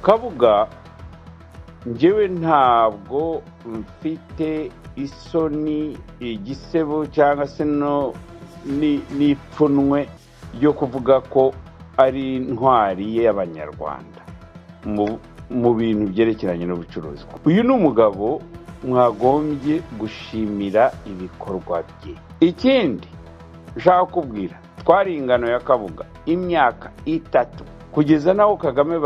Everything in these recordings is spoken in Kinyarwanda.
Kabuga njyewe ntabwo mfite isoni igisebo cyangwa se no n'ipfunwe ryo kuvuga ko ari intwari y'abanyarwanda mu bintu byerekeranye n'ubucuruzi. Uyu ni umugabo mwagombye gushimira ibikorwa bye. Ikindi ushaka kubwira, twari ingano ya Kabuga imyaka 3 kugeza naho Kagame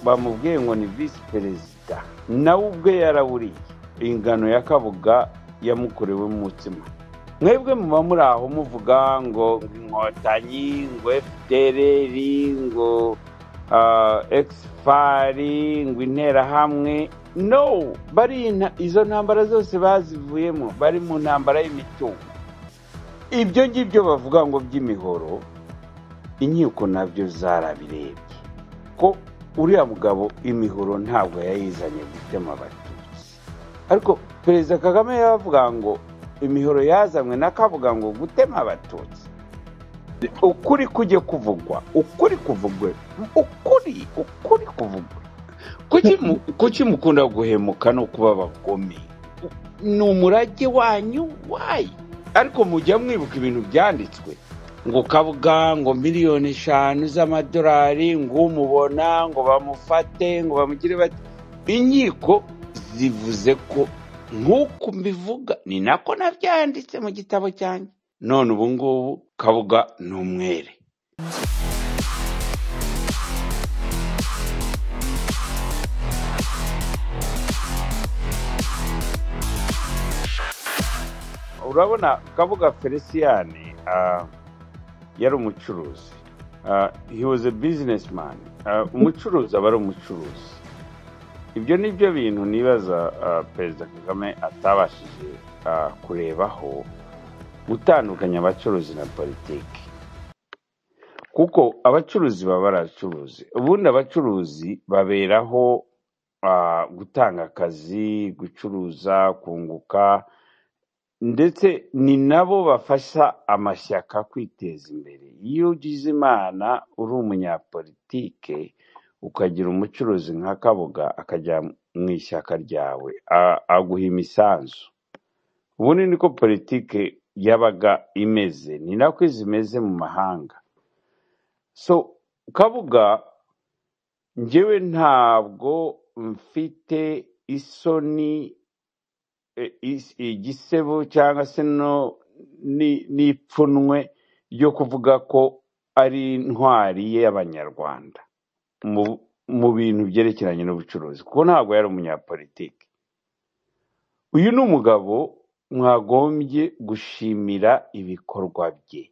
bamubwiye ngo ni vice perezida, nawe ubwe yarawuriye. Ingano ya Kabuga yamukorewe mu mutima. Mwebwe muba muri aho muvuga ngo inkotanyi, ngo FDLR, ngo exfari, ngo interahamwe. No, izo ntambara zose bazivuyemo, bari mu ntambara y'imitungo. Ibyo ngibyo bavuga ngo by'imihoro, inkiko nabyo zarabirebye ko uriya mugabo imihoro ntabwo yayizanye gutema abatutsi. Ariko Perezida Kagame yavuga ngo imihoro yazanywe na Kabuga ngo gutema abatutsi. Ukuri kujye kuvugwa, ukuri kuvugwe, ukuri kuvugwe. Kuki mukunda guhemuka no kuba abagome? Ni umurage wanyu wayi. Ariko mujya mwibuka ibintu byanditswe ngo Kabuga ngo miliyoni 5 z'amadolari, ngo umubona ngo bamufate, ngo bamugire bati. Inkiko zivuze ko nk'uko mbivuga ni nako nabyanditse mu gitabo cyanjye. None ubu ngubu Kabuga ni umwere. Urabona Kabuga Felicien yari umucuruzi. He was a businessman. Umucuruzi aba ari umucuruzi. Ibyo nibyo bintu nibaza Perezida Kagame atabashije kurebaho, gutandukanya abacuruzi na politiki. Kuko abacuruzi baba baracuruzi. Ubundi abacuruzi baberaho gutanga akazi, gucuruza, kunguka, ndetse ni nabo bafasha amashyaka kwiteza imbere. Iyo ugize Imana uri umunyapolitike ukagira umucuruzi nka Kabuga akajya mu ishyaka ryawe aguha imisanzu. Ubundi niko politike yabaga imeze, ni nako zimeze mu mahanga. So Kabuga njyewe ntabwo mfite isoni igisebo cyangwa se no n'ipfunwe ryo kuvuga ko ari intwari y'abanyarwanda mu bintu byerekeranye n'ubucuruzi, kuko ntabwo yari umunyapolitiki. Uyu ni umugabo mwagombye gushimira ibikorwa bye,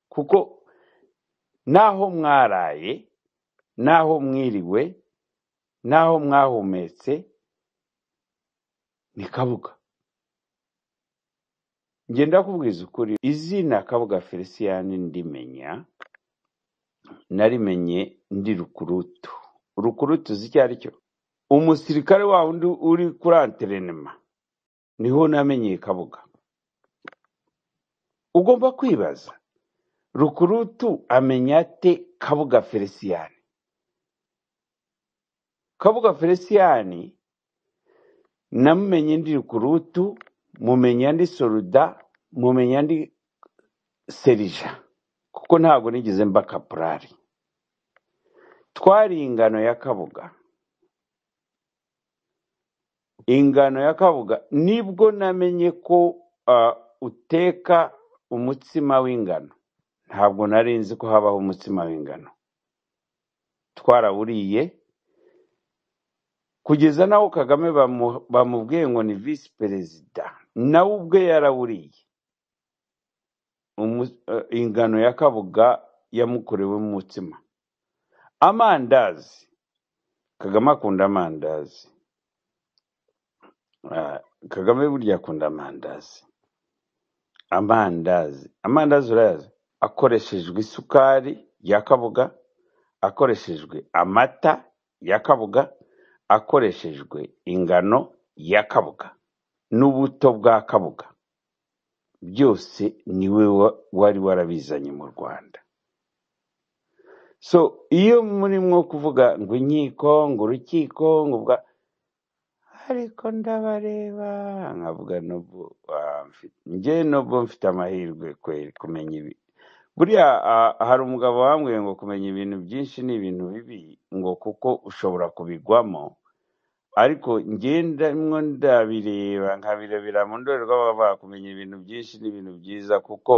kuko naho mwaraye, naho mwiriwe, naho mwahumetse ni Kabuga. Ngenda kubwiza ukuri, izina Kabuga Felicien ndimenya, narimenye ndi Rukurutu. Rukurutu ziki ari cyo? Umusirikare wa undi uri kuri antrenema niho namenye Kabuga. Ugomba kwibaza, Rukurutu amenya ate Kabuga Felicien? Kabuga Felicien namumenye ndi Rukurutu, mumenya ndi Soruda, mumenya ndi Serija, kuko ntabwo nigeze mba kaporari. Twari ingano ya Kabuga. Ingano ya Kabuga nibwo namenye ko uteka umutsima w'ingano. Ntabwo nari nzi ko habaho umutsima w'ingano. Twarawuriye kugeza naho Kagame bamubwiye ngo ni vice perezida, nawe ubwe yarawuriye. Ingano ya Kabuga yamukorewe mu mutima. Amandazi, Kagame akunda amandazi. Kagame burya akunda amandazi. Amandazi urayazi, akoreshejwe isukari ya Kabuga, akoreshejwe amata ya Kabuga, akoreshejwe ingano ya Kabuga n'ubuto bwa Kabuga. Byose niwe wari warabizanye mu Rwanda. so iyo murimo kuvuga ngo inkiko ngo urukiko ngo ariko ndabareba nkavuga n'ubu njye n'ubwo mfite amahirwe kweri kumenya ibi buriya hari umugabo wambwiye ngo kumenya ibintu byinshi ni ibintu bibi ngo kuko ushobora kubigwamo ariko ngendamwo ndabireba nkabirebera mu ndorerwamo bavuga kumenya ibintu byinshi ni ibintu byiza kuko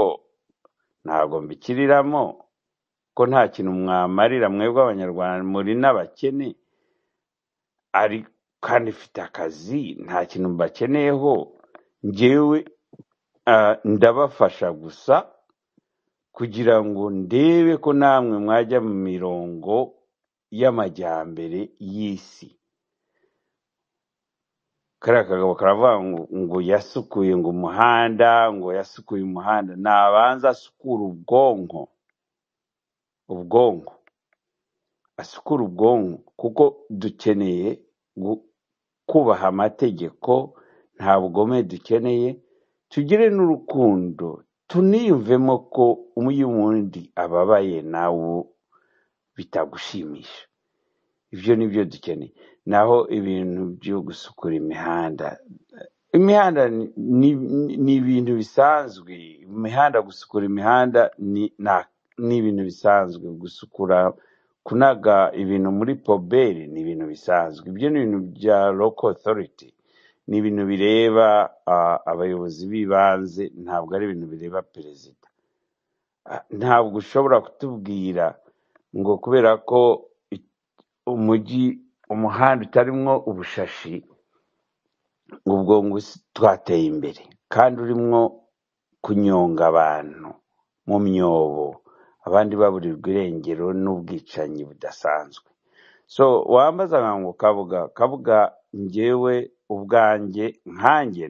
ntabwo mbikiriramo ko nta kintu mwamarira mwebwe abanyarwanda muri n'abakene ariko kandi mfite akazi nta kintu mbakeneyeho njyewe ndabafasha gusa kugira ngo ndebe ko namwe mwajya mu mirongo y'amajyambere y'isi kariya kagabo karavuga ngo yasukuye ngo umuhanda ngo yasukuye umuhanda nabanza asukura ubwonko asukura ubwonko kuko dukeneye kubaha amategeko nta bugome dukeneye tugire n'urukundo tuniyumvemo ko iyo undi ababaye nawe bitagushimisha ibyo nibyo dukeneye naho ibintu byo gusukura imihanda ni ibintu bisanzwe gusukura imihanda ni ibintu bisanzwe gusukura kunaga ibintu muri poberi ni ibintu bisanzwe ibyo ni ibintu bya local authority ni ibintu bireba abayobozi b'ibanze ntabwo ari ibintu bireba perezida ntabwo ushobora kutubwira ngo kubera ko umuhanda utarimwo ubushashi ubwo ngo twateye imbere kandi urimwo kunyonga abantu mu myobo abandi baburirwa irengero n'ubwicanyi budasanzwe so wambaza ngo kabuga njyewe ubwanjye nkanjye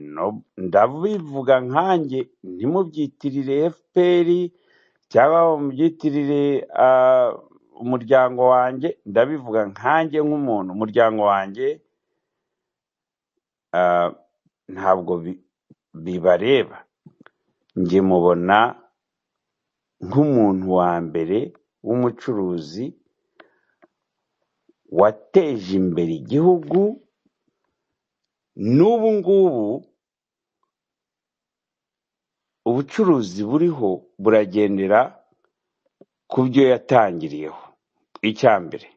ndabivuga nkanjye ntimubyitirire FPR cyangwa mubyitirire umuryango wanjye ndabivuga nkanjye nk'umuntu umuryango wanjye ntabwo bibareba njye mubona nk'umuntu wa mbere w'umucuruzi wateje imbere igihugu n'ubu ngubu ubucuruzi buriho buragendera ku byo yatangiriyeho icya mbere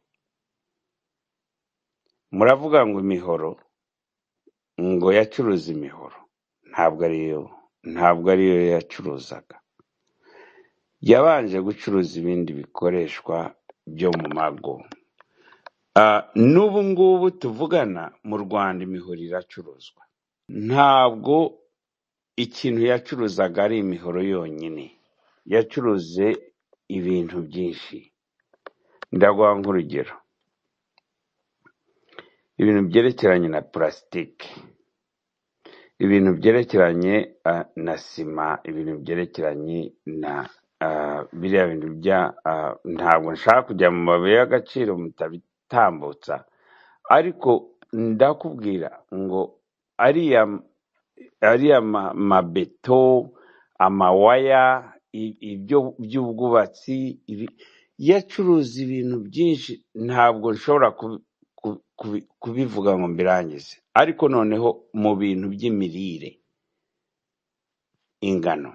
muravuga ngo imihoro ngo yacuruza imihoro ntabwo ariyo yacuruzaga yabanje gucuruza ibindi bikoreshwa byo mu mago n'ubu ngubu tuvugana mu Rwanda imihoro iracuruzwa ntabwo ikintu yacuruzaga ari imihoro yonyine yacuruze ibintu byinshi ndaguha nk'urugero ibintu byerekeranye na plastique ibintu byerekeranye na sima ibintu byerekeranye na biriya bintu bya ntabwo nshaka kujya mu mabuye y'agaciro mutabitambutsa ariko ndakubwira ngo ariya mabeto amawaya ibyo by'ubwubatsi yacuruza ibintu byinshi ntabwo nshobora kubivuga ngo mbirangize ariko noneho mu bintu by'imirire ingano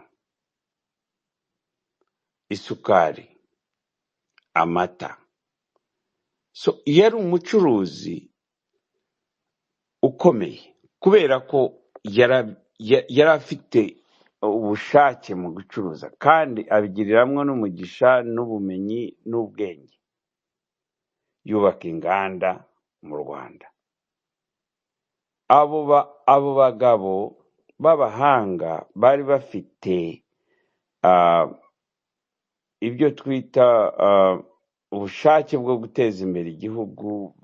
isukari amata so yari umucuruzi ukomeye kubera ko yari afite ubushake mu gucuruza kandi abigiriramwo n'umugisha n'ubumenyi n'ubwenge yubaka inganda mu Rwanda abo bagabo b'abahanga bari bafite ibyo twita ubushake bwo guteza imbere igihugu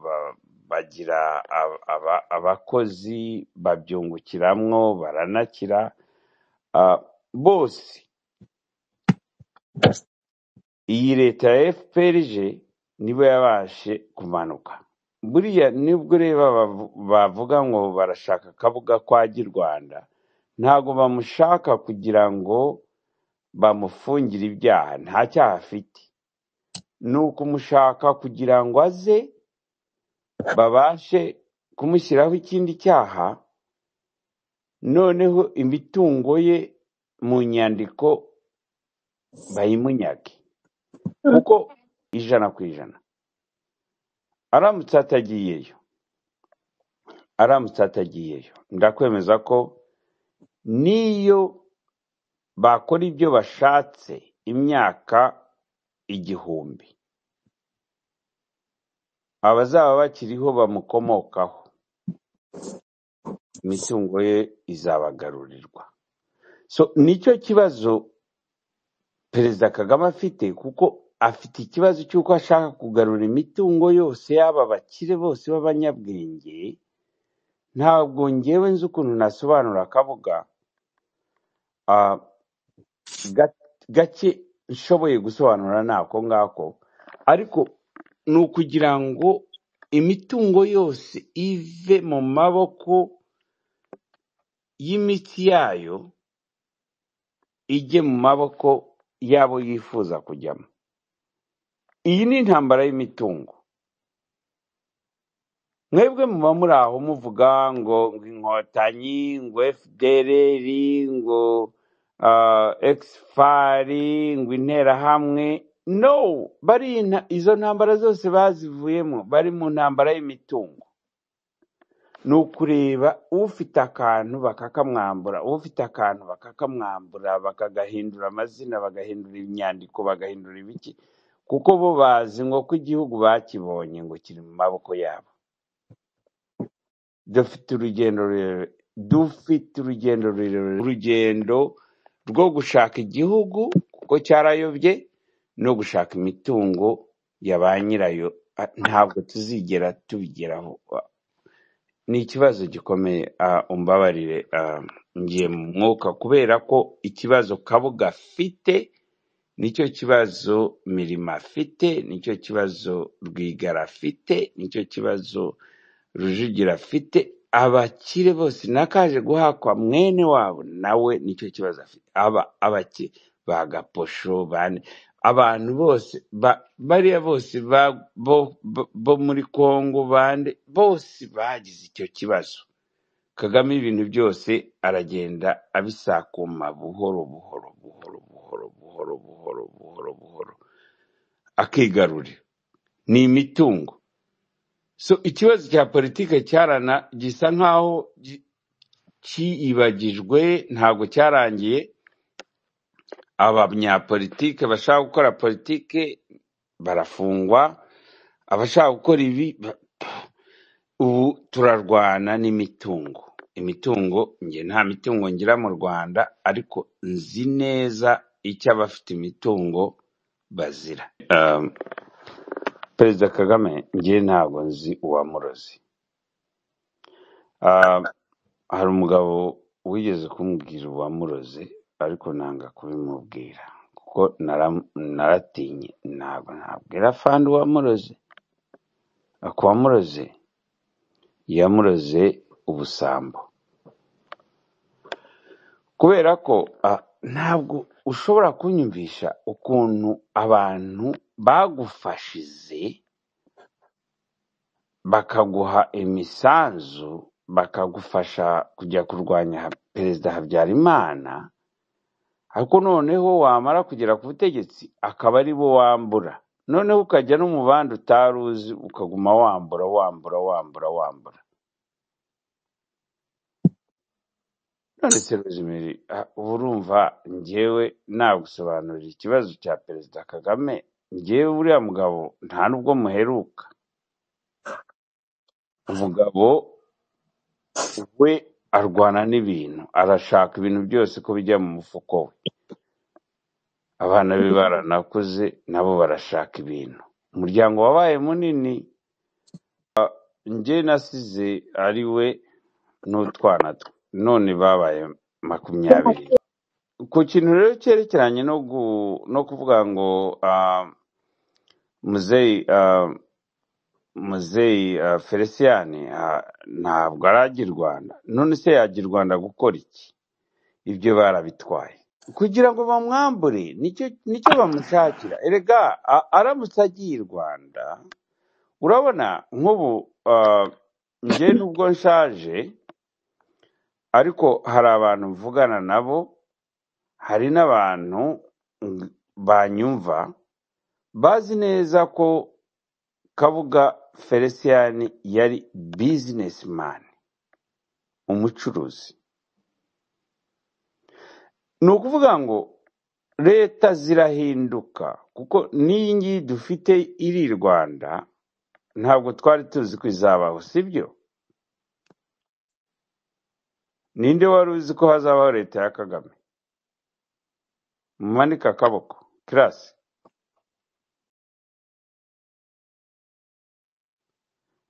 bagira abakozi babyungukiramwo baranakira bose iyi leta ya FPRG nibo yabashe kumanuka buriya nibwo reba bavuga ngo barashaka Kabuga kwa Rwanda ntago bamushaka kugira ngo bamufungire ibyaha nta cyaha afite ni ukumushaka kugira ngo aze babashe kumushyiraho ikindi cyaha, noneho imitungo ye mu nyandiko bayimunyage, kuko 100% aramutse atagiyeyo ndakwemeza ko niyo bakora ibyo bashatse imyaka 1000, abazaba bakiriho bamukomokaho imitungo ye izabagarurirwa. So nicyo kibazo Perezida Kagame afite, kuko afite ikibazo cy'uko ashaka kugarura imitungo yose y'aba bakire bose b'abanyabwenge. Ntabwo ngewe nzi ukuntu nasobanura akavuga gake nshoboye gusobanura nako ngako, ariko ni ukugira ngo imitungo yose ive mu maboko y'imitsi yayo ijye mu maboko yabo yifuza kujyamo. Iyi ni intambara y'imitungo. Mwebwe muba muri aho muvuga ngo inkotanyi, ngo FDLR, ngo XFAR, ngo interahamwe. No, izo ntambara zose bazivuyemo, bari mu ntambara y'imitungo. Ni ukureba ufite akantu bakakamwambura, ufite akantu bakakamwambura, bakagahindura amazina, bagahindura inyandiko, bagahindura ibiki, kuko bo bazi ngo ko igihugu bakibonye ngo kiri mu maboko yabo. Dufite urugendo rwo gushaka igihugu kuko cyarayobye, no gushaka imitungo ya ba nyirayo. Ntabwo tuzigera tubigeraho. Ni ikibazo gikomeye. Umbabarire ngiye mu mwuka, kubera ko ikibazo Kabuga afite nicyo kibazo Mirima afite, nicyo kibazo Rwigara afite, nicyo kibazo Rujugira afite. Abakire bose nakaje guhakwa mwene wabo nawe nicyo kibazo afite. Abakire bagaposho abantu bose bariya bose bo muri Kongo bande bose bagize icyo kibazo. Kagame ibintu byose aragenda abisakuma buhoro akigarurira. Ni imitungo. So ikibazo cya politike gisa nkaho cyibagijwe, ntabwo cyarangiye. Abanyapolitike bashaka gukora politike barafungwa, abashaka gukora ibi. Ubu turarwana n'imitungo. Imitungo, nge nta mitungo ngira mu Rwanda, ariko nzi neza icyo abafite imitungo bazira. Perezida Kagame nge ntabwo nzi uwamurozi. Hari umugabo wigeze kumbwira uwamurozi, ariko nanga kubimubwira kuko naratinye. Ntabwo nabwira afande uwamurozi. Akuwamurozi yamuroze ubusambo, kubera ko ntabwo ushobora kunyumvisha ukuntu abantu bagufashize bakaguha imisanzu, bakagufasha kujya kurwanya Perezida Habyarimana, ariko noneho wamara kugera ku butegetsi akaba ari bo wambura. Noneho ukajya no mu bandi utaruzi, ukaguma wambura. None se Rosemary, urumva ngewe nagusobanurira ikibazo cya Perezida Kagame? Ngewe uriya mugabo nta nubwo muheruka. Umugabo we arwana n'ibintu, arashaka ibintu byose ko bijya mu mufuko we. Abana be baranakuze, nabo barashaka ibintu. Umuryango wabaye munini. Nge nasize ari we n'utwana twe, none babaye 20. Ku kintu rero cyerekeranye no kuvuga ngo Muzeyi Felicien ntabwo aragira u Rwanda. None se yagira u Rwanda gukora iki? Ibyo barabitwaye. kugira ngo bamwambure nicyo bamushakira. Erega aramutse agiye i Rwanda, urabona nk'ubu njye nubwo nshaje ariko hari abantu mvugana nabo, hari n'abantu banyumva bazi neza ko Kabuga Felicien yari businessman, umucuruzi. Ni ukuvuga ngo leta zirahinduka, kuko n'iyi ngiyi dufite iri i Rwanda ntabwo twari tuzi ko izabaho, sibyo? Ninde wari uzi ko hazabaho leta ya Kagame? Mumanike akaboko kirasi.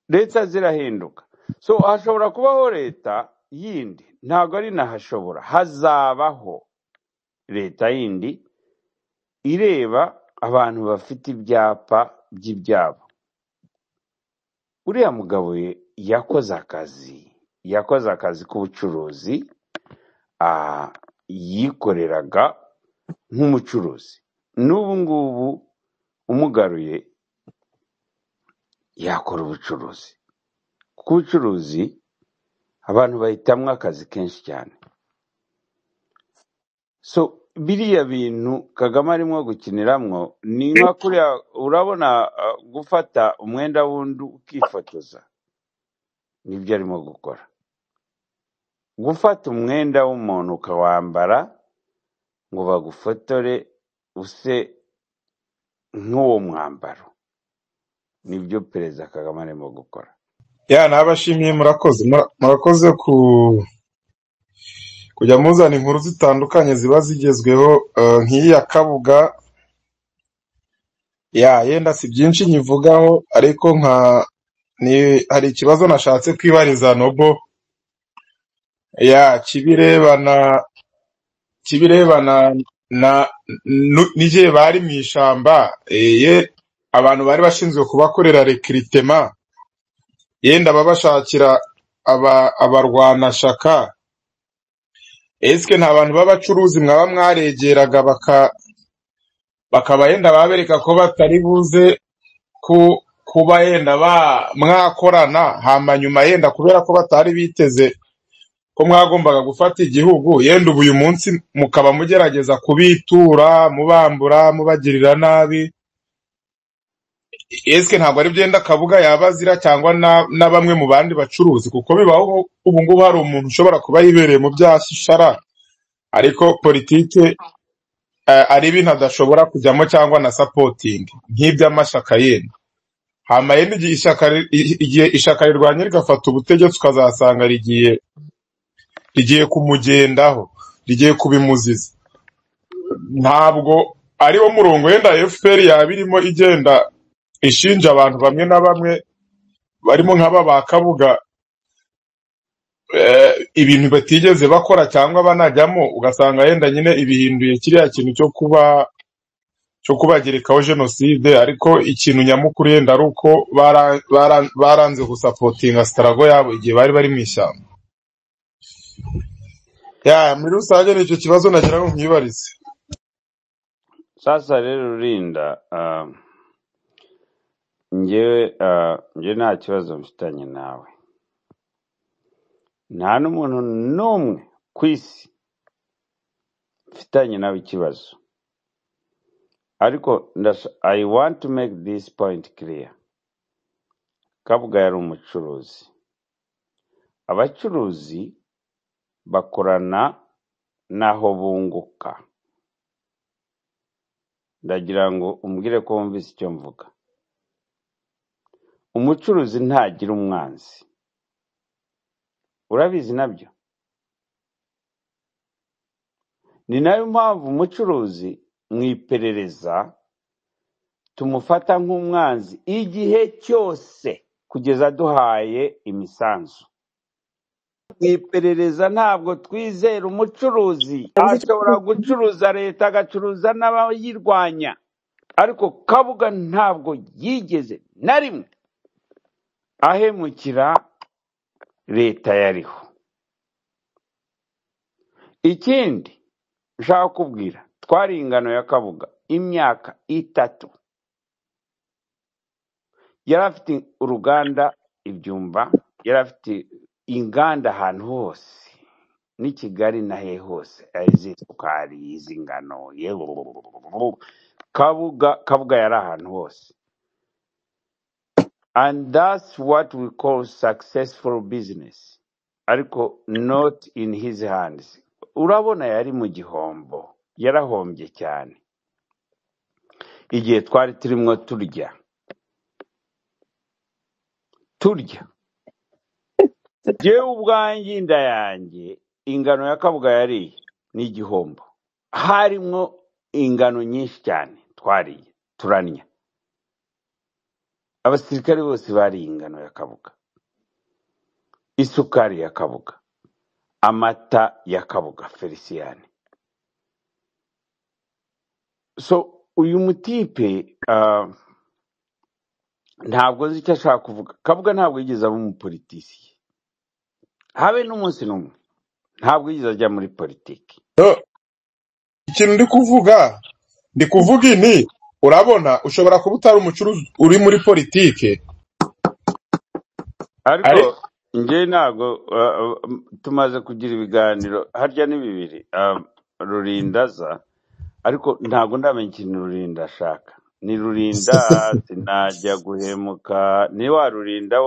Leta zirahinduka, so hashobora kubaho leta yindi, ntabwo ari nahashobora, hazabaho leta yindi ireba abantu bafite ibyapa by'ibyabo. Uriya mugabo yakoze akazi k'ubucuruzi, yikoreraga nk'umucuruzi. N'ubu ngubu umugaruye yakora ubucuruzi, kuko ubucuruzi abantu bahitamwo akazi kenshi cyane. So biriya bintu Kagame arimo gukiniramwo ni nka kuriya, urabona gufata umwenda wundi ukifotoza, nibyo arimo gukora. Gufata umwenda w'umuntu ukawambara ngo bagufotore use nk'uwo mwambaro, nibyo Perezida Kagame arimo gukora. Nabashimiye, murakoze kujya muzana inkuru zitandukanye ziba zigezweho nk'iyi ya Kabuga. Yenda si byinshi nyivugaho, ariko hari ikibazo nashatse kwibariza Nobo, kibirebana n'igihe bari mu ishamba, abantu bari bashinzwe kubakorera recruitment, yenda babashakira abarwanashaka. Eske nta bantu b'abacuruzi mwaba mwaregeraga bakaba yenda babereka ko batari buze kuba yenda mwakorana, hama nyuma yenda kubera ko batari biteze ko mwagombaga gufata igihugu, yenda ubu uyu munsi mukaba mugerageza kubitura, mubambura, mubagirira nabi. Eske ntabwo ari byenda Kabuga yabazira cyangwa na bamwe mu bandi bacuruzi? Kuko bibaho ubu ngubu hari umuntu ushobora kuba yibereye mu byashara, ariko politike ari ibintu adashobora kujyamo cyangwa na supporting nk'iby'amashaka yenda. Hama yenda igihe ishaka rirwanya rigafata ubutegetsi, ukazasanga rigiye kumugendaho, rigiye kubimuziza. Ntabwo ariwo murongo yenda FPR yabirimo igenda ishinja abantu bamwe na bamwe barimo nk'aba ba Kabuga ibintu batigeze bakora cyangwa banajyamo, ugasanga yenda nyine ibihinduye kiriya kintu cyo kubagerekaho jenoside. Ariko ikintu nyamukuru yenda ari uko baranze gusapotinga struggle yabo igihe bari mu ishyamba. Muri rusange nicyo kibazo nagira ngo mwibarize. Sasa rero Rurinda, njye nta kibazo mfitanye nawe, nta n'umuntu n'umwe ku isi mfitanye nawe ikibazo. Ariko I want to make this point clear. Kabuga yari umucuruzi. Abacuruzi bakorana naho bunguka. Ndagira ngo umbwire ko wumvise icyo mvuga. Umucuruzi ntagira umwanzi, urabizi nabyo. Ni nayo mpamvu umucuruzi mwiperereza tumufata nk'umwanzi igihe cyose kugeza duhaye imisanzu. Mwiperereza ntabwo twizera umucuruzi, ashobora gucuruza leta agacuruza n'abayirwanya, ariko Kabuga ntabwo yigeze na rimwe ahemukira leta yariho. Ikindi, nshaka kubwira twari ingano ya Kabuga imyaka 3 yari afite uruganda ibyumba, yari afite inganda ahantu hose n'i Kigali na he hose, iz'isukari, iz'ingano, Kabuga yari ahantu hose. And that's what we call successful business, ariko not in his hands. Urabona yari mu gihombo, yarahombye cyane igihe twari turimo turya jewe ubwanjye inda yanjye ingano ya Kabuga yariye ni igihombo, harimo ingano nyinshi cyane twariye turanya. Abasirikare bose bariye ingano ya Kabuga, isukari ya Kabuga, amata ya Kabuga Felicien. So uyu mutipe ntabwo nzi icyo ashaka kuvuga. Kabuga ntabwo yigeze aba umupolitisiye, habe n'umunsi n'umwe, ntabwo yigeze ajya muri politiki. ikintu ndi kuvuga ini, urabona ushobora kuba utari umucuruzi uri muri politike, ariko njye ntabwo tumaze kugira ibiganiro harya ni bibiri, Rurindaza, ariko ntabwo ndamenya ikintu Rurinda ashaka. Ni Rurinda sinajya guhemuka, ni wa Rurinda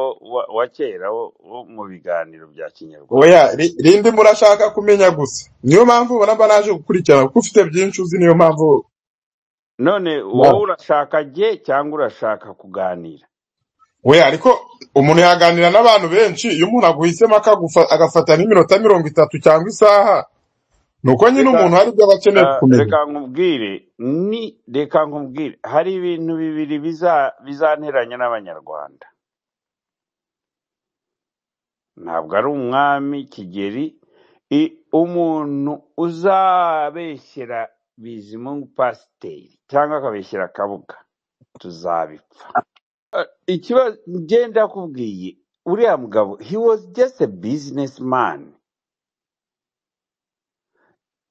wa kera wo mu biganiro bya Kinyarwanda. oya rindi murashaka kumenya gusa, niyo mpamvu ubona mba naje gukurikirana kuko ufite byinshi uzi, niyo mpamvu. None wowe urashaka jye cyangwa urashaka kuganira? We ariko umuntu yaganira n'abantu benshi, iyo umuntu aguhisemo agafata n'iminota 30 cyangwa isaha, nuko nyine umuntu hari ibyo abakeneye kumenya. Reka nkubwire hari ibintu bibiri bizanteranya n'abanyarwanda. Ntabwo ari umwami Kigeli, umuntu uzabeshyera Bizimungu Pasiteri cyangwa akabeshyera Kabuga, tuzabipfa. Ikibazo ngenda kubwiye uriya mugabo, he was just a businessman.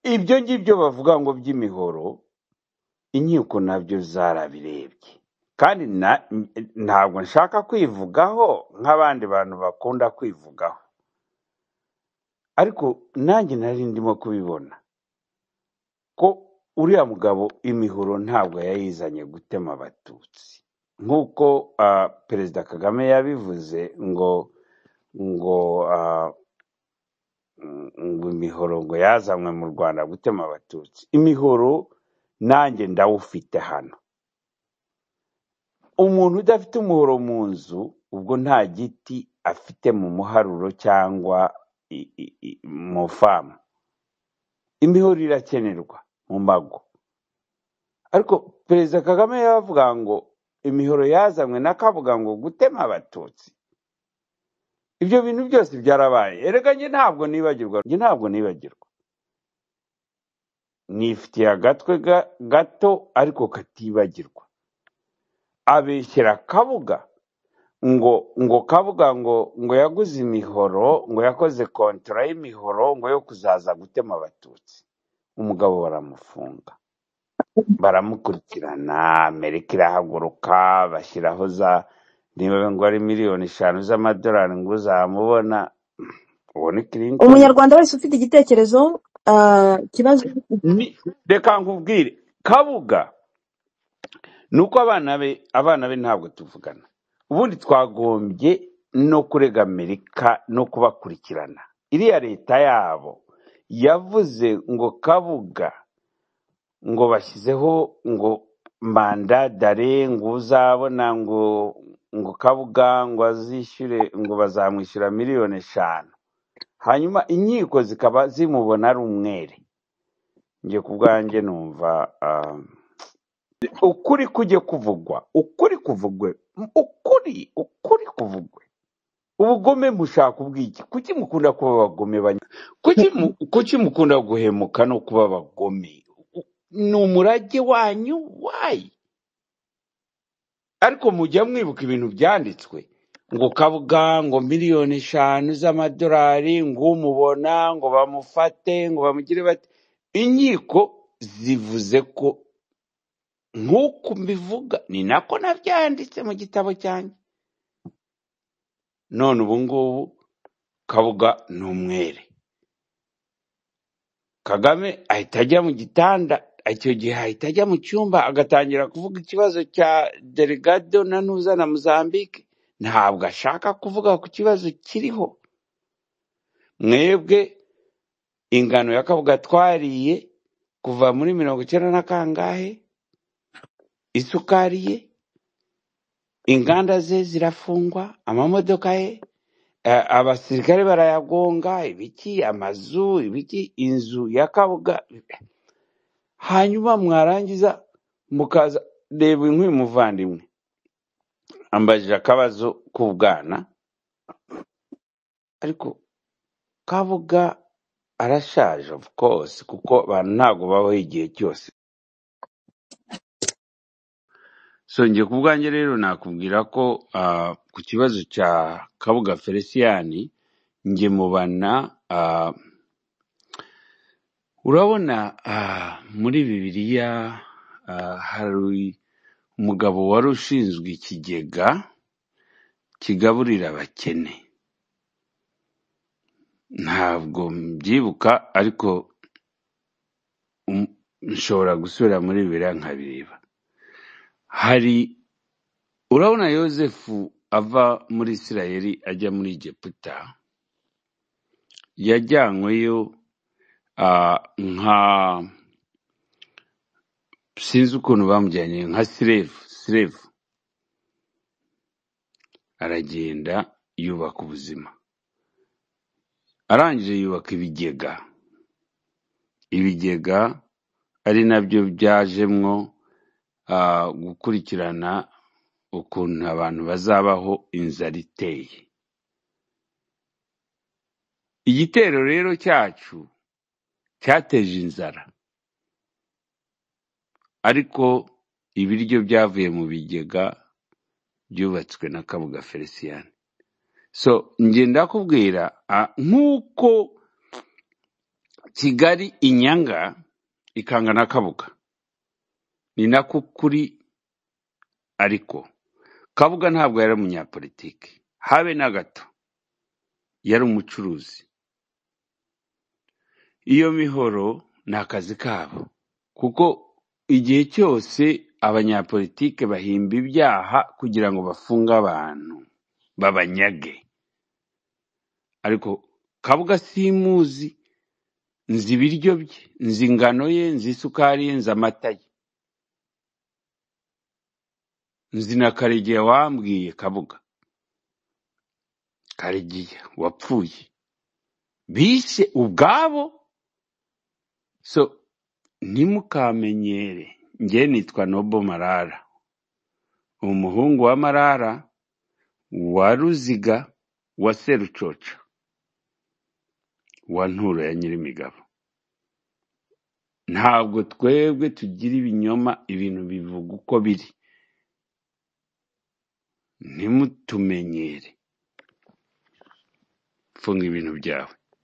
Ibyo ngibyo bavuga ngo by'imihoro, inkiko nabyo zarabirebye, kandi ntabwo nshaka kwivugaho nk'abandi bantu bakunda kwivugaho, ariko nanjye nari ndimo kubibona ko uriya mugabo imihoro ntabwo yayizanye gutema abatutsi nk'uko Perezida Kagame yabivuze ngo imihoro ngo yazanywe mu Rwanda gutema abatutsi. Imihoro nanjye ndawufite hano. Umuntu udafite umuhoro mu nzu, ubwo nta giti afite mu muharuro cyangwa mu famu. Imihoro irakenerwa mu mago, ariko Perezida Kagame yavuga ngo imihoro yazanywe na Kabuga ngo gutema abatutsi. Ibyo bintu byose byarabaye. Erega njye ntabwo nibagirwa, nifitiye agatwe gato ariko katibagirwa. Abeshyera Kabuga ngo Kabuga ngo yaguze imihoro, ngo yakoze kontra y'imihoro ngo yo kuzaza gutema abatutsi. Umugabo baramufunga, baramukurikirana, Amerika irahaguruka bashyiraho niba ngo ari miliyoni 5 z'amadolari ngo uzamubona. Uwo ni Clinton. Umunyarwanda wese ufite igitekerezo kibazo. Reka nkubwire Kabuga nuko abana be ntabwo tuvugana. Ubundi twagombye no kurega Amerika no kubakurikirana. Iriya leta yabo yavuze ngo Kabuga ngo bashyizeho ngo manda dare, ngo uzabona ngo Kabuga ngo azishyure, ngo bazamwishyura miliyoni 5, hanyuma inkiko zikaba zimubona ari umwere. Ngiye kubwanjye numva ukuri kujye kuvugwa, ukuri kuvugwe. Ubugome mushaka ubwiki? Kuki mukunda kuba abagome? Kuki mukunda guhemuka no kuba abagome? Ni umurage wanyu wayi. Ariko mujya mwibuka ibintu byanditswe ngo Kabuga ngo miliyoni 5 z'amadolari, ngo umubona ngo bamufate ngo bamugire bati. inkiko zivuze ko nk'uko mbivuga ni nako nabyanditse mu gitabo cyanjye, none ubu ngubu Kabuga ni umwere. Kagame ahita ajya mu gitanda, icyo gihe ahita ajya mu cyumba agatangira kuvuga ikibazo cya Delegado na Nuza na Mozambique. Ntabwo ashaka kuvuga ku kibazo kiriho. Mwebwe ingano ya Kabuga twariye kuva muri 90 na kangahe, isukari ye, inganda ze zirafungwa, amamodoka ye, abasirikare barayagonga, ibiki, amazu, ibiki, inzu ya Kabuga. Hanyuma mwarangiza mukaza reba inkwi muvandimwe ambajije akabazo k'ubwana, ariko Kabuga arashaje of course, kuko abantu ntago babaho igihe cyose. So ngiye ku bwanjye rero nakubwira ko ku kibazo cya Kabuga Felicien nge mubana urabona muri Bibiliya hari umugabo wari ushinzwe ikigega kigaburira abakene. Ntabwo mbyibuka ariko nshobora gusubira muri Bibiliya nkabireba. Hari urabona Yosefu ava muri Isirayeli ajya muri Egiputa, yajyanyweyo nka sinzi ukuntu bamujyanye nka slave. Aragenda yubaka ubuzima, arangije yubaka ibigega ari nabyo byajemwo gukurikirana ukuntu abantu bazabaho inzara iteye. Igitero rero cyacu cyateje inzara, ariko ibiryo byavuye mu bigega byubatswe na Kabuga Felicien. So ngenda kubwira nk'uko Kigali inyanga ikanga na Kabuga, ni nako kuri. Ariko Kabuga ntabwo yari umunyapolitiki habe na gato, yari umucuruzi. Iyo mihoro ni akazi kabo, kuko igihe cyose abanyapolitike bahimba ibyaha kugira ngo bafunge abantu babanyage. Ariko Kabuga simuzi, nzi ibiryo bye, nzi ingano ye, nzi isukari ye, nzi amata ye, nzi na Karegeya wambwiye Kabuga, Karegeya wapfuye bishe ubwabo. So ntimukamenyere, nge nitwa Nobo Marara, umuhungu wa Marara wa Ruziga wa Serucoca wa Nturo ya Nyirimigabo. Ntabwo twebwe tugira ibinyoma, ibintu bivuga uko biri. Ntimutumenyere, funga ibintu byawe.